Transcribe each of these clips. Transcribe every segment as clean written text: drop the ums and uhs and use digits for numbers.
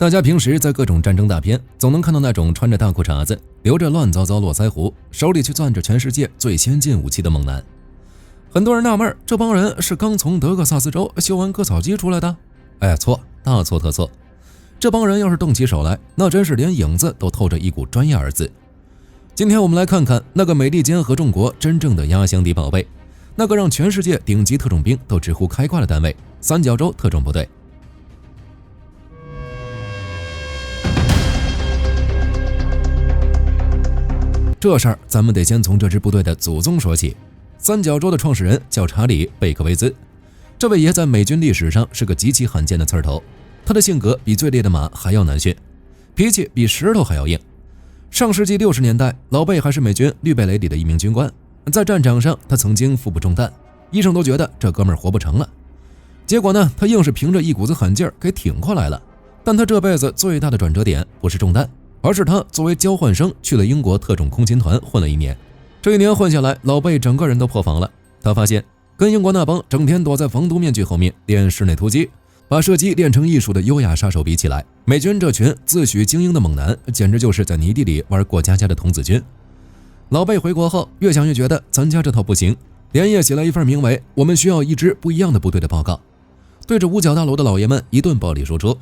大家平时在各种战争大片总能看到那种穿着大裤衩子，留着乱糟糟络腮胡，手里却攥着全世界最先进武器的猛男。很多人纳闷，这帮人是刚从德克萨斯州修完割草机出来的？错，大错特错。这帮人要是动起手来，那真是连影子都透着一股专业二字。今天我们来看看那个美利坚合众国真正的压箱底宝贝，那个让全世界顶级特种兵都直呼开挂的单位——三角洲特种部队。这事儿咱们得先从这支部队的祖宗说起。三角洲的创始人叫查理·贝克维兹，这位爷在美军历史上是个极其罕见的刺头。他的性格比最烈的马还要难驯，脾气比石头还要硬。上世纪60年代，老贝还是美军绿贝雷里的一名军官，在战场上他曾经腹部中弹，医生都觉得这哥们儿活不成了。结果呢，他硬是凭着一股子狠劲儿给挺过来了。但他这辈子最大的转折点不是中弹，而是他作为交换生去了英国特种空勤团混了1年。这1年混下来，老贝整个人都破防了。他发现跟英国那帮整天躲在防毒面具后面练室内突击，把射击练成艺术的优雅杀手比起来，美军这群自诩精英的猛男简直就是在泥地里玩过家家的童子军。老贝回国后越想越觉得咱家这套不行，连夜写了一份名为《我们需要一支不一样的部队》的报告，对着五角大楼的老爷们一顿暴力输出。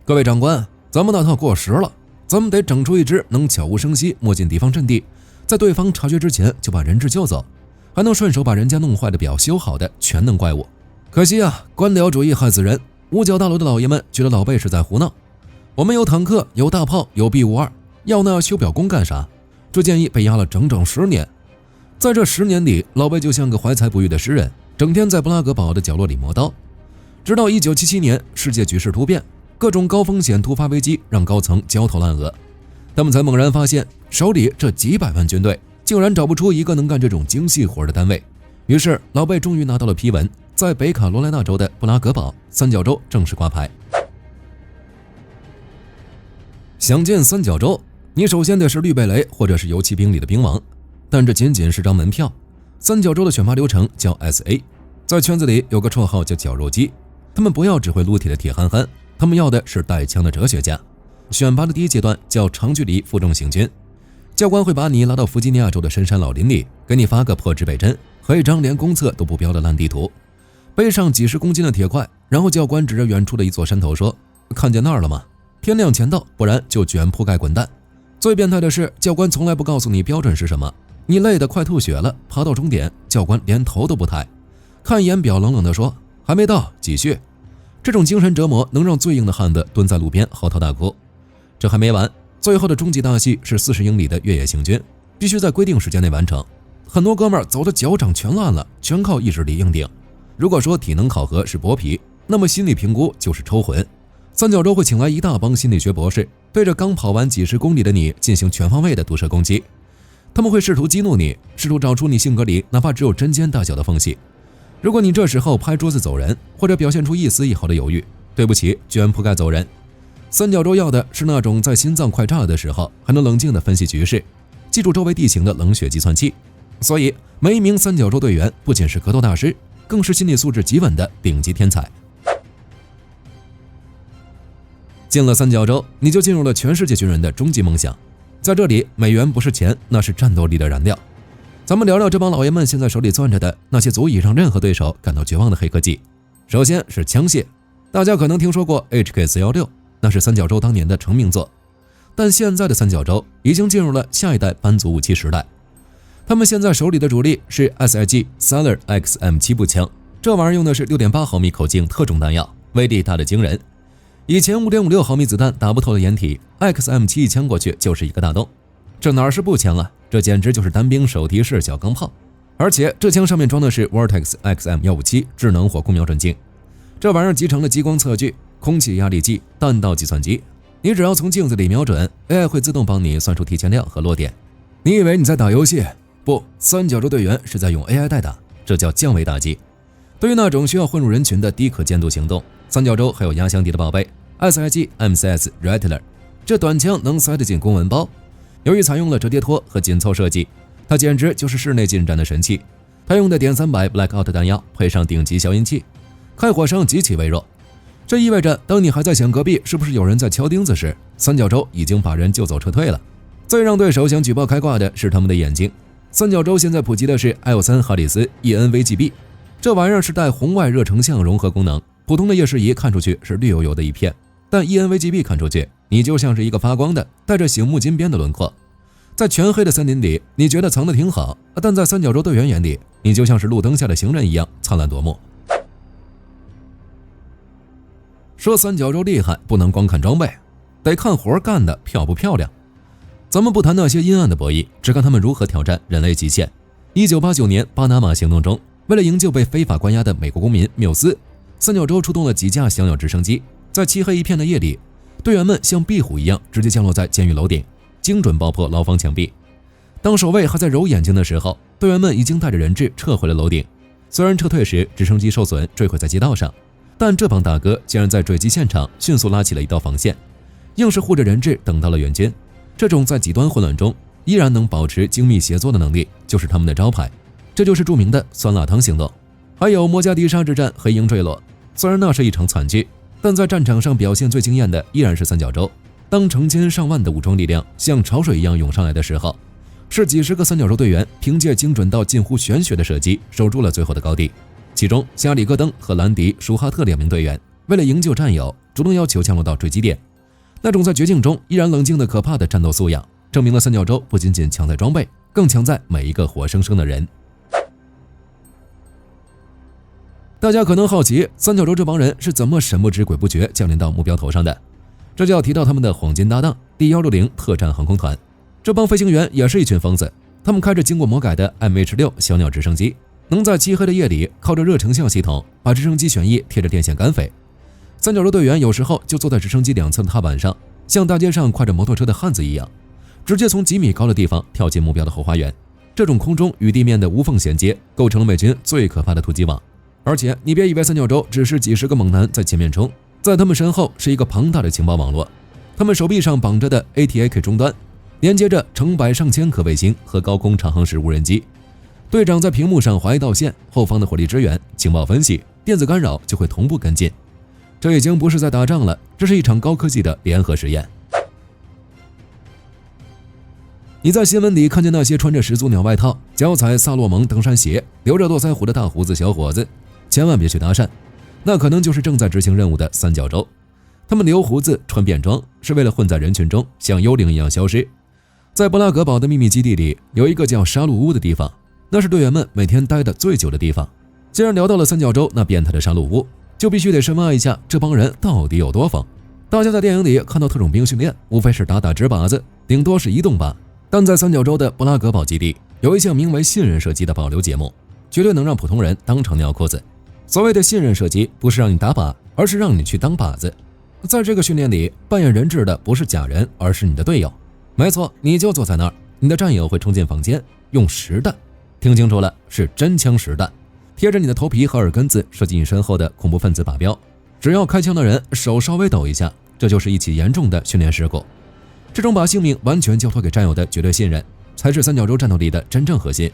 各位长官，咱们那套过时了，咱们得整出一支能悄无声息摸进敌方阵地，在对方察觉之前就把人质救走，还能顺手把人家弄坏的表修好的全能怪物。可惜啊，官僚主义害死人，五角大楼的老爷们觉得老贝是在胡闹。我们有坦克，有大炮，有 B-52， 要那修表工干啥？这建议被压了整整10年。在这10年里，老贝就像个怀才不遇的诗人，整天在布拉格堡的角落里磨刀。直到1977年，世界局势突变，各种高风险突发危机让高层焦头烂额，他们才猛然发现手里这几百万军队竟然找不出一个能干这种精细活的单位。于是老贝终于拿到了批文，在北卡罗来纳州的布拉格堡三角洲正式挂牌。想进三角洲，你首先得是绿贝雷或者是游骑兵里的兵王，但这仅仅是张门票。三角洲的选拔流程叫 SA， 在圈子里有个绰号叫绞肉机，他们不要只会撸铁的铁憨憨，他们要的是带枪的哲学家。选拔的第一阶段叫长距离负重行军，教官会把你拉到弗吉尼亚州的深山老林里，给你发个破指北针和一张连公厕都不标的烂地图，背上几10公斤的铁块，然后教官指着远处的一座山头说：“看见那儿了吗？天亮前到，不然就卷铺盖滚蛋。”最变态的是，教官从来不告诉你标准是什么，你累得快吐血了，爬到终点，教官连头都不抬，看一眼表，冷冷地说：“还没到，继续。”这种精神折磨能让最硬的汉子蹲在路边嚎啕大哭。这还没完，最后的终极大戏是40英里的越野行军，必须在规定时间内完成。很多哥们儿走的脚掌全烂了，全靠意志力硬顶。如果说体能考核是剥皮，那么心理评估就是抽魂。三角洲会请来一大帮心理学博士，对着刚跑完几10公里的你进行全方位的毒舌攻击。他们会试图激怒你，试图找出你性格里哪怕只有针尖大小的缝隙。如果你这时候拍桌子走人，或者表现出一丝一毫的犹豫，对不起，卷铺盖走人。三角洲要的是那种在心脏快炸的时候还能冷静地分析局势，记住周围地形的冷血计算器。所以每一名三角洲队员不仅是格斗大师，更是心理素质极稳的顶级天才。进了三角洲，你就进入了全世界军人的终极梦想。在这里，美元不是钱，那是战斗力的燃料。咱们聊聊这帮老爷们现在手里攥着的那些足以让任何对手感到绝望的黑科技。首先是枪械，大家可能听说过 HK416， 那是三角洲当年的成名作。但现在的三角洲已经进入了下一代班族武器时代。他们现在手里的主力是 SIG Sailor XM7 步枪，这玩意儿用的是 6.8 毫米口径特种弹药，威力大得惊人。以前 5.56 毫米子弹打不透的掩体， XM7 一枪过去就是一个大洞。这哪是步枪啊，这简直就是单兵手提式小钢炮。而且这枪上面装的是 Vortex XM157 智能火控瞄准镜，这玩意儿集成了激光测距、空气压力计、弹道计算机，你只要从镜子里瞄准， AI 会自动帮你算出提前量和落点。你以为你在打游戏？不，三角洲队员是在用 AI 代打，这叫降维打击。对于那种需要混入人群的低可见度行动，三角洲还有压箱底的宝贝 SIG MCS Rattler， 这短枪能塞得进公文包。由于采用了折叠托和紧凑设计，它简直就是室内近战的神器。它用的点300 Blackout 弹药配上顶级消音器，开火声极其微弱。这意味着当你还在想隔壁是不是有人在敲钉子时，三角洲已经把人救走撤退了。最让对手想举报开挂的是他们的眼睛。三角洲现在普及的是 L3 哈里斯 ENVGB， 这玩意儿是带红外热成像融合功能，普通的夜视仪看出去是绿油油的一片，但 ENVGB 看出去你就像是一个发光的带着醒目金边的轮廓。在全黑的森林里，你觉得藏得挺好，但在三角洲队员眼里，你就像是路灯下的行人一样灿烂夺目。说三角洲厉害，不能光看装备，得看活干的漂不漂亮。咱们不谈那些阴暗的博弈，只看他们如何挑战人类极限。1989年巴拿马行动中，为了营救被非法关押的美国公民缪斯，三角洲出动了几架小鸟直升机，在漆黑一片的夜里，队员们像壁虎一样直接降落在监狱楼顶，精准爆破牢房墙壁。当守卫还在揉眼睛的时候，队员们已经带着人质撤回了楼顶。虽然撤退时直升机受损坠毁在街道上，但这帮大哥竟然在坠机现场迅速拉起了一道防线，硬是护着人质等到了援军。这种在极端混乱中依然能保持精密协作的能力，就是他们的招牌。这就是著名的酸辣汤行动。还有摩加迪沙之战黑鹰坠落，虽然那是一场惨剧，但在战场上表现最惊艳的依然是三角洲。当成千上万的武装力量像潮水一样涌上来的时候，是几十个三角洲队员凭借精准到近乎玄学的射击守住了最后的高地。其中加里戈登和兰迪·舒哈特2名队员为了营救战友，主动要求降落到坠机点。那种在绝境中依然冷静的可怕的战斗素养，证明了三角洲不仅仅强在装备，更强在每一个活生生的人。大家可能好奇，三角洲这帮人是怎么神不知鬼不觉降临到目标头上的？这就要提到他们的黄金搭档第160特战航空团。这帮飞行员也是一群疯子，他们开着经过魔改的 MH6 小鸟直升机，能在漆黑的夜里靠着热成像系统把直升机旋翼贴着电线杆飞。三角洲队员有时候就坐在直升机两侧的踏板上，像大街上快着摩托车的汉子一样，直接从几米高的地方跳进目标的后花园。这种空中与地面的无缝衔接，构成了美军最可怕的突击网。而且你别以为三角洲只是几十个猛男在前面冲，在他们身后是一个庞大的情报网络。他们手臂上绑着的 ATAK 终端连接着成百上千颗卫星和高空长航时无人机。队长在屏幕上划一道线，后方的火力支援、情报分析、电子干扰就会同步跟进。这已经不是在打仗了，这是一场高科技的联合实验。你在新闻里看见那些穿着始祖鸟外套、脚踩萨洛蒙登山鞋、留着络腮胡的大胡子小伙子，千万别去搭讪，那可能就是正在执行任务的三角洲。他们留胡子、穿便装，是为了混在人群中，像幽灵一样消失。在布拉格堡的秘密基地里，有一个叫杀戮屋的地方，那是队员们每天待的最久的地方。既然聊到了三角洲那变态的杀戮屋，就必须得深挖一下这帮人到底有多疯。大家在电影里看到特种兵训练，无非是打打纸靶子，顶多是移动靶。但在三角洲的布拉格堡基地，有一项名为信任射击的保留节目，绝对能让普通人当场尿裤子。所谓的信任射击，不是让你打靶，而是让你去当靶子。在这个训练里，扮演人质的不是假人，而是你的队友。没错，你就坐在那儿，你的战友会冲进房间，用实弹，听清楚了，是真枪实弹，贴着你的头皮和耳根子射进你身后的恐怖分子靶标。只要开枪的人手稍微抖一下，这就是一起严重的训练事故。这种把性命完全交托给战友的绝对信任，才是三角洲战斗力的真正核心。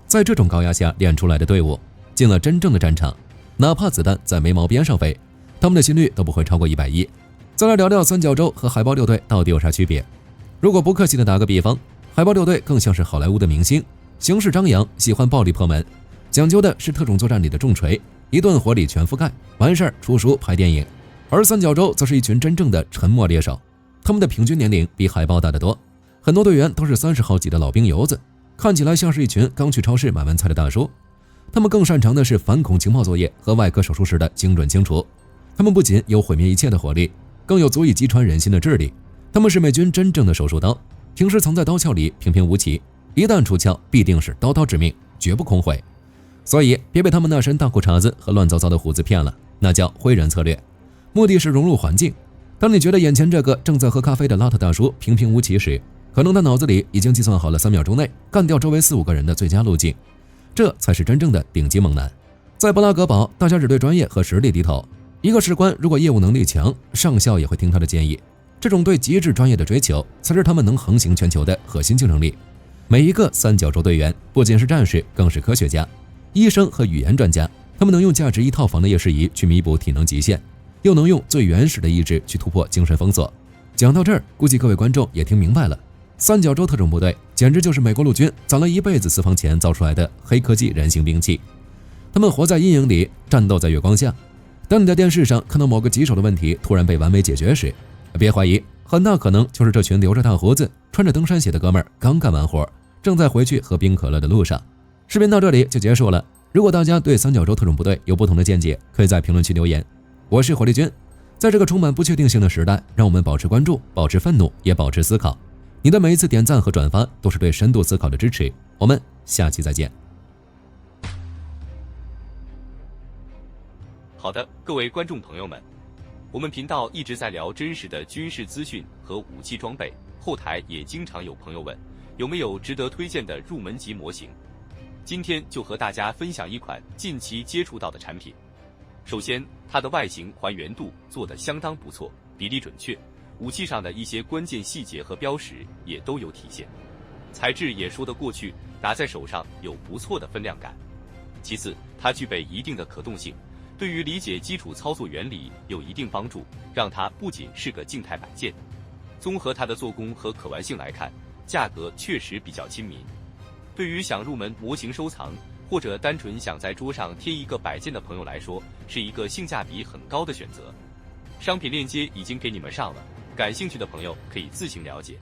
在这种高压下练出来的队伍，进了真正的战场，哪怕子弹在眉毛边上飞，他们的心率都不会超过110。再来聊聊三角洲和海豹6队到底有啥区别。如果不客气的打个比方，海豹6队更像是好莱坞的明星，行事张扬，喜欢暴力破门，讲究的是特种作战里的重锤，一顿火力全覆盖，完事儿出书拍电影。而三角洲则是一群真正的沉默猎手，他们的平均年龄比海豹大得多，很多队员都是30号级的老兵油子，看起来像是一群刚去超市买完菜的大叔。他们更擅长的是反恐情报作业和外科手术时的精准清除。他们不仅有毁灭一切的火力，更有足以击穿人心的智力。他们是美军真正的手术刀，平时藏在刀鞘里平平无奇，一旦出鞘必定是刀刀致命，绝不空回。所以别被他们那身大裤衩子和乱糟糟的胡子骗了，那叫灰人策略，目的是融入环境。当你觉得眼前这个正在喝咖啡的邋遢大叔平平无奇时，可能他脑子里已经计算好了3秒钟内干掉周围4-5个人的最佳路径。这才是真正的顶级猛男。在布拉格堡，大家只对专业和实力低头。一个士官如果业务能力强，上校也会听他的建议。这种对极致专业的追求，才是他们能横行全球的核心竞争力。每一个三角洲队员不仅是战士，更是科学家、医生和语言专家。他们能用价值1套房的夜视仪去弥补体能极限，又能用最原始的意志去突破精神封锁。讲到这儿，估计各位观众也听明白了，三角洲特种部队简直就是美国陆军攒了一辈子私房钱造出来的黑科技人形兵器。他们活在阴影里，战斗在月光下。当你在电视上看到某个棘手的问题突然被完美解决时，别怀疑，很大可能就是这群留着大胡子、穿着登山鞋的哥们儿刚干完活，正在回去喝冰可乐的路上。视频到这里就结束了。如果大家对三角洲特种部队有不同的见解，可以在评论区留言。我是火力军，在这个充满不确定性的时代，让我们保持关注，保持愤怒，也保持思考。你的每一次点赞和转发都是对深度思考的支持。我们下期再见。好的，各位观众朋友们，我们频道一直在聊真实的军事资讯和武器装备，后台也经常有朋友问，有没有值得推荐的入门级模型？今天就和大家分享一款近期接触到的产品。首先，它的外形还原度做得相当不错，比例准确，武器上的一些关键细节和标识也都有体现，材质也说得过去，拿在手上有不错的分量感。其次，它具备一定的可动性，对于理解基础操作原理有一定帮助，让它不仅是个静态摆件。综合它的做工和可玩性来看，价格确实比较亲民。对于想入门模型收藏，或者单纯想在桌上贴一个摆件的朋友来说，是一个性价比很高的选择。商品链接已经给你们上了，感兴趣的朋友可以自行了解。